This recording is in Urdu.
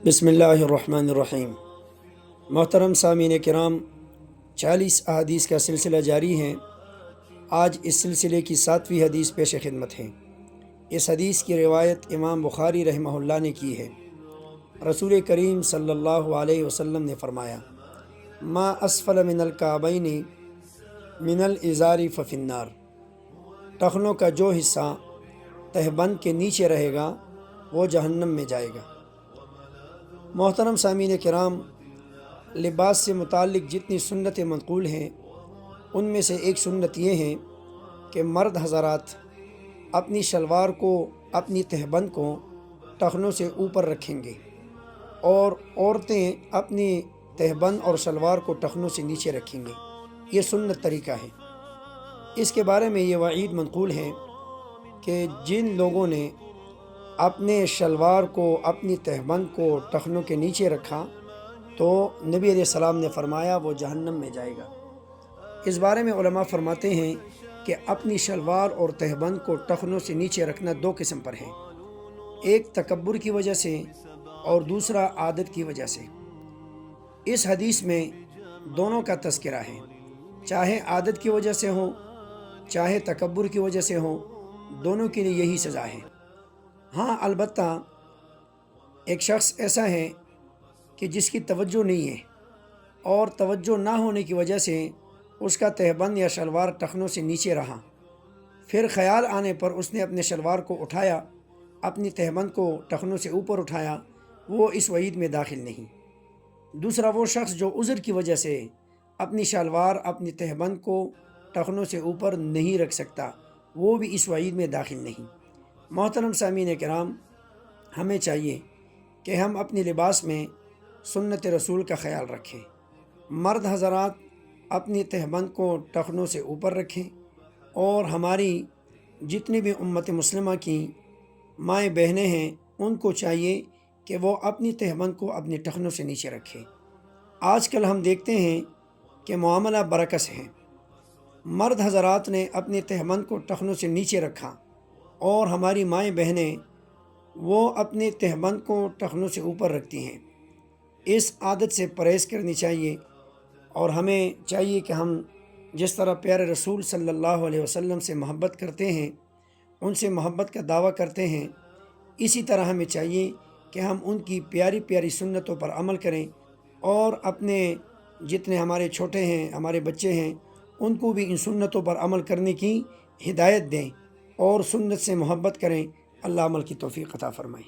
بسم اللہ الرحمن الرحیم۔ محترم سامعین کرام، 40 احادیث کا سلسلہ جاری ہے۔ آج اس سلسلے کی 7ویں حدیث پیش خدمت ہے۔ اس حدیث کی روایت امام بخاری رحمہ اللہ نے کی ہے۔ رسول کریم صلی اللہ علیہ وسلم نے فرمایا: ما اسفل من الکعبین من الازار ففی النار۔ ٹخنوں کا جو حصہ تہبند کے نیچے رہے گا وہ جہنم میں جائے گا۔ محترم سامعین کرام، لباس سے متعلق جتنی سنتیں منقول ہیں ان میں سے ایک سنت یہ ہے کہ مرد حضرات اپنی شلوار کو، اپنی تہبند کو ٹخنوں سے اوپر رکھیں گے، اور عورتیں اپنی تہبند اور شلوار کو ٹخنوں سے نیچے رکھیں گے۔ یہ سنت طریقہ ہے۔ اس کے بارے میں یہ وعید منقول ہے کہ جن لوگوں نے اپنے شلوار کو، اپنی تہبند کو ٹخنوں کے نیچے رکھا تو نبی علیہ السلام نے فرمایا وہ جہنم میں جائے گا۔ اس بارے میں علماء فرماتے ہیں کہ اپنی شلوار اور تہبند کو ٹخنوں سے نیچے رکھنا دو قسم پر ہے، ایک تکبر کی وجہ سے اور دوسرا عادت کی وجہ سے۔ اس حدیث میں دونوں کا تذکرہ ہے، چاہے عادت کی وجہ سے ہو چاہے تکبر کی وجہ سے ہو، دونوں کے لیے یہی سزا ہے۔ ہاں، البتہ ایک شخص ایسا ہے کہ جس کی توجہ نہیں ہے، اور توجہ نہ ہونے کی وجہ سے اس کا تہبند یا شلوار ٹخنوں سے نیچے رہا، پھر خیال آنے پر اس نے اپنے شلوار کو اٹھایا، اپنی تہبند کو ٹخنوں سے اوپر اٹھایا، وہ اس وعید میں داخل نہیں۔ دوسرا وہ شخص جو عذر کی وجہ سے اپنی شلوار، اپنی تہبند کو ٹخنوں سے اوپر نہیں رکھ سکتا، وہ بھی اس وعید میں داخل نہیں۔ محترم سامعین کرام، ہمیں چاہیے کہ ہم اپنی لباس میں سنت رسول کا خیال رکھیں۔ مرد حضرات اپنی تہبند کو ٹخنوں سے اوپر رکھیں، اور ہماری جتنی بھی امت مسلمہ کی مائیں بہنیں ہیں ان کو چاہیے کہ وہ اپنی تہبند کو اپنی ٹخنوں سے نیچے رکھیں۔ آج کل ہم دیکھتے ہیں کہ معاملہ برعکس ہے۔ مرد حضرات نے اپنی تہبند کو ٹخنوں سے نیچے رکھا، اور ہماری مائیں بہنیں وہ اپنی تہبند کو ٹخنوں سے اوپر رکھتی ہیں۔ اس عادت سے پرہیز کرنی چاہیے، اور ہمیں چاہیے کہ ہم جس طرح پیارے رسول صلی اللہ علیہ وسلم سے محبت کرتے ہیں، ان سے محبت کا دعویٰ کرتے ہیں، اسی طرح ہمیں چاہیے کہ ہم ان کی پیاری پیاری سنتوں پر عمل کریں، اور اپنے جتنے ہمارے چھوٹے ہیں، ہمارے بچے ہیں، ان کو بھی ان سنتوں پر عمل کرنے کی ہدایت دیں اور سنت سے محبت کریں۔ اللہ عمل کی توفیق عطا فرمائے۔